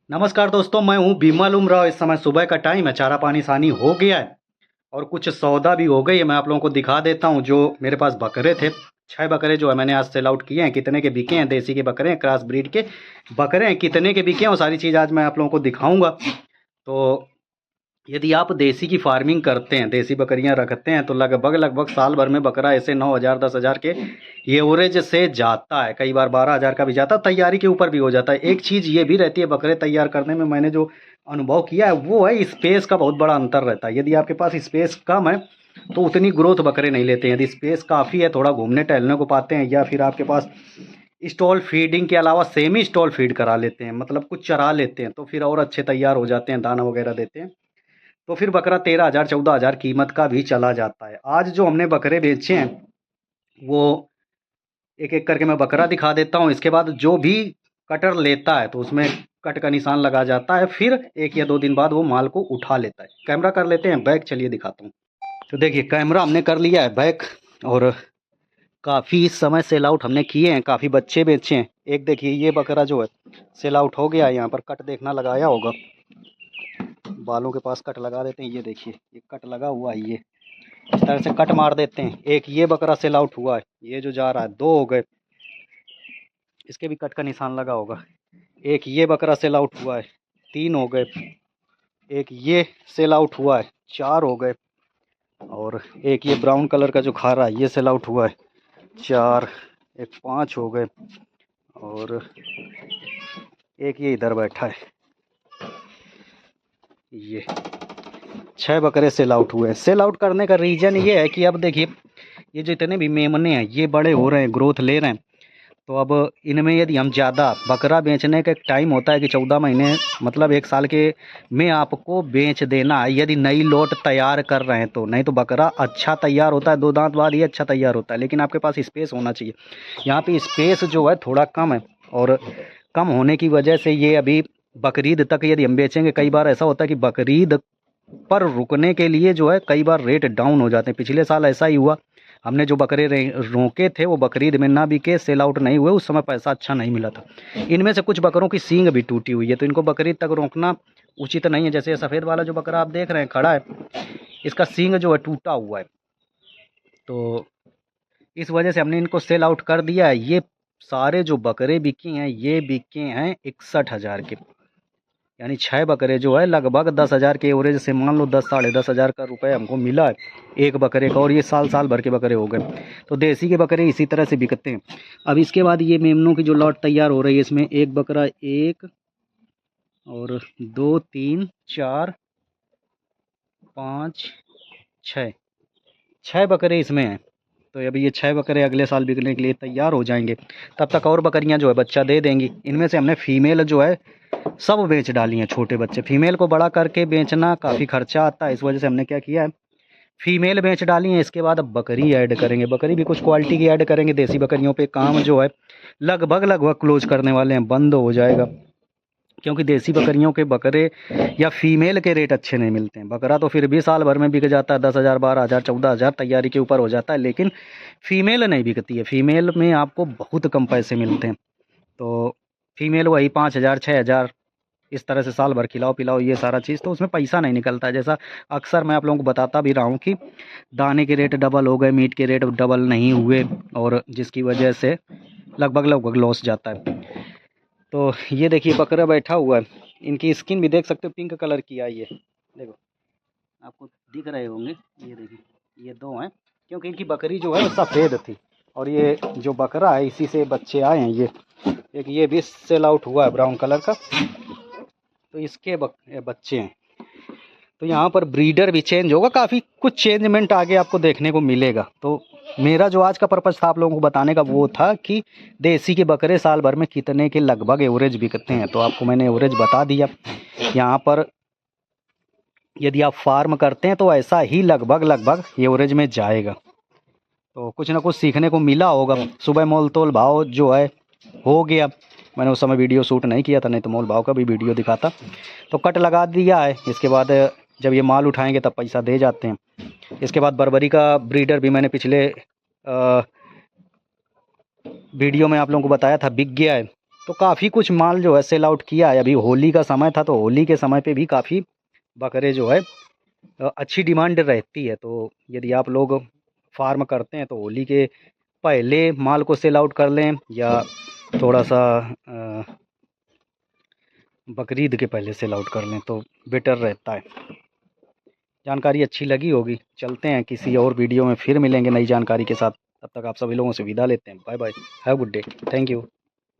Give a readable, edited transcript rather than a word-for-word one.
नमस्कार दोस्तों, मैं हूँ बिमल उमराव। इस समय सुबह का टाइम है, चारा पानी सानी हो गया है और कुछ सौदा भी हो गई है। मैं आप लोगों को दिखा देता हूँ। जो मेरे पास बकरे थे, 6 बकरे जो है मैंने आज सेल आउट किए हैं। कितने के बिके हैं, देसी के बकरे हैं, क्रॉस ब्रीड के बकरे हैं, कितने के बिके हैं वो सारी चीज़ आज मैं आप लोगों को दिखाऊंगा। तो यदि आप देसी की फार्मिंग करते हैं, देसी बकरियां रखते हैं, तो लगभग लगभग साल भर में बकरा ऐसे 9,000 10,000 के एवरेज से जाता है। कई बार 12,000 का भी जाता है, तैयारी के ऊपर भी हो जाता है। एक चीज़ ये भी रहती है बकरे तैयार करने में, मैंने जो अनुभव किया है वो है स्पेस का बहुत बड़ा अंतर रहता है। यदि आपके पास स्पेस कम है तो उतनी ग्रोथ बकरे नहीं लेते हैं। यदि स्पेस काफ़ी है, थोड़ा घूमने टहलने को पाते हैं, या फिर आपके पास स्टॉल फीडिंग के अलावा सेमी स्टॉल फीड करा लेते हैं, मतलब कुछ चरा लेते हैं, तो फिर और अच्छे तैयार हो जाते हैं, दाना वगैरह देते हैं, तो फिर बकरा 13,000 14,000 कीमत का भी चला जाता है। आज जो हमने बकरे बेचे हैं वो एक एक करके मैं बकरा दिखा देता हूँ। इसके बाद जो भी कटर लेता है तो उसमें कट का निशान लगा जाता है। फिर 1 या 2 दिन बाद वो माल को उठा लेता है। कैमरा कर लेते हैं बैक, चलिए दिखाता हूँ। तो देखिए, कैमरा हमने कर लिया है बैक और काफ़ी समय सेल आउट हमने किए हैं, काफ़ी बच्चे बेचे हैं। एक देखिए, ये बकरा जो है सेल आउट हो गया है। यहाँ पर कट देखना लगाया होगा, बालों के पास कट लगा देते हैं। ये देखिए, ये कट लगा हुआ है, ये इस तरह से कट मार देते हैं। एक ये बकरा सेल आउट हुआ है, ये जो जा रहा है, 2 हो गए, इसके भी कट का निशान लगा होगा। एक ये बकरा सेल आउट हुआ है, 3 हो गए। एक ये सेल आउट हुआ है, 4 हो गए। और एक ये ब्राउन कलर का जो खा रहा है, ये सेल आउट हुआ है, 4। एक 5 हो गए। और एक ये इधर बैठा है, ये 6 बकरे सेल आउट हुए हैं। सेल आउट करने का रीज़न ये है कि अब देखिए, ये जो इतने भी मेमने हैं ये बड़े हो रहे हैं, ग्रोथ ले रहे हैं। तो अब इनमें यदि हम ज़्यादा बकरा बेचने का एक टाइम होता है कि 14 महीने, मतलब 1 साल के में आपको बेच देना है, यदि नई लोट तैयार कर रहे हैं तो। नहीं तो बकरा अच्छा तैयार होता है 2 दांत बाद, ये अच्छा तैयार होता है, लेकिन आपके पास स्पेस होना चाहिए। यहाँ पे स्पेस जो है थोड़ा कम है, और कम होने की वजह से ये अभी बकरीद तक यदि हम बेचेंगे, कई बार ऐसा होता है कि बकरीद पर रुकने के लिए जो है कई बार रेट डाउन हो जाते हैं। पिछले साल ऐसा ही हुआ, हमने जो बकरे रोके थे वो बकरीद में ना बिके, सेल आउट नहीं हुए, उस समय पैसा अच्छा नहीं मिला था। इनमें से कुछ बकरों की सींग भी टूटी हुई है, तो इनको बकरीद तक रोकना उचित नहीं है। जैसे ये सफ़ेद वाला जो बकरा आप देख रहे हैं खड़ा है, इसका सींग जो है टूटा हुआ है, तो इस वजह से हमने इनको सेल आउट कर दिया है। ये सारे जो बकरे बिके हैं ये बिके हैं 61,000 के, यानी 6 बकरे जो है लगभग 10,000 के एवरेज से, मान लो 10 साढ़े 10,000 का रुपये हमको मिला है एक बकरे का। और ये साल साल भर के बकरे हो गए। तो देसी के बकरे इसी तरह से बिकते हैं। अब इसके बाद ये मेमनों की जो लॉट तैयार हो रही है, इसमें एक बकरा, 1 और 2 3 4 5 6, 6 बकरे इसमें हैं। तो अभी ये 6 बकरे अगले साल बिकने के लिए तैयार हो जाएंगे। तब तक और बकरियां जो है बच्चा दे देंगी। इनमें से हमने फीमेल जो है सब बेच डाली हैं, छोटे बच्चे। फीमेल को बड़ा करके बेचना काफ़ी खर्चा आता है, इस वजह से हमने क्या किया है, फीमेल बेच डाली हैं। इसके बाद अब बकरी ऐड करेंगे, बकरी भी कुछ क्वालिटी की ऐड करेंगे। देसी बकरियों पे काम जो है लगभग लगभग क्लोज करने वाले हैं, बंद हो जाएगा, क्योंकि देसी बकरियों के बकरे या फीमेल के रेट अच्छे नहीं मिलते हैं। बकरा तो फिर भी साल भर में बिक जाता है, 10,000 12,000 14,000 तैयारी के ऊपर हो जाता है, लेकिन फीमेल नहीं बिकती है। फीमेल में आपको बहुत कम पैसे मिलते हैं। तो फीमेल वही 5,000 6,000, इस तरह से साल भर खिलाओ पिलाओ ये सारा चीज़, तो उसमें पैसा नहीं निकलता है। जैसा अक्सर मैं आप लोगों को बताता भी रहा हूँ कि दाने के रेट डबल हो गए, मीट के रेट डबल नहीं हुए, और जिसकी वजह से लगभग लगभग लॉस जाता है। तो ये देखिए बकरा बैठा हुआ है, इनकी स्किन भी देख सकते हो, पिंक कलर की आई है। देखो, आपको दिख रहे होंगे, ये देखिए, ये 2 हैं, क्योंकि इनकी बकरी जो है वो सफ़ेद थी, और ये जो बकरा है इसी से बच्चे आए हैं। ये एक ये भी सेल आउट हुआ है ब्राउन कलर का, तो इसके बच्चे हैं। तो यहाँ पर ब्रीडर भी चेंज होगा, काफ़ी कुछ चेंजमेंट आगे आपको देखने को मिलेगा। तो मेरा जो आज का पर्पज़ था आप लोगों को बताने का वो था कि देसी के बकरे साल भर में कितने के लगभग एवरेज बिकते हैं, तो आपको मैंने एवरेज बता दिया। यहाँ पर यदि आप फार्म करते हैं तो ऐसा ही लगभग लगभग एवरेज में जाएगा। तो कुछ ना कुछ सीखने को मिला होगा। सुबह मोल तोल भाव जो है हो गया, मैंने उस समय वीडियो शूट नहीं किया था, नहीं तो मोल भाव का भी वीडियो दिखाता। तो कट लगा दिया है, इसके बाद जब ये माल उठाएंगे तब पैसा दे जाते हैं। इसके बाद बर्बरी का ब्रीडर भी मैंने पिछले वीडियो में आप लोगों को बताया था, बिक गया है। तो काफ़ी कुछ माल जो है सेल आउट किया है। अभी होली का समय था तो होली के समय पे भी काफ़ी बकरे जो है अच्छी डिमांड रहती है। तो यदि आप लोग फार्म करते हैं तो होली के पहले माल को सेल आउट कर लें या थोड़ा सा बकरीद के पहले सेल आउट कर लें तो बेटर रहता है। जानकारी अच्छी लगी होगी। चलते हैं किसी और वीडियो में फिर मिलेंगे नई जानकारी के साथ। तब तक आप सभी लोगों से विदा लेते हैं। Bye bye. Have good day. Thank you.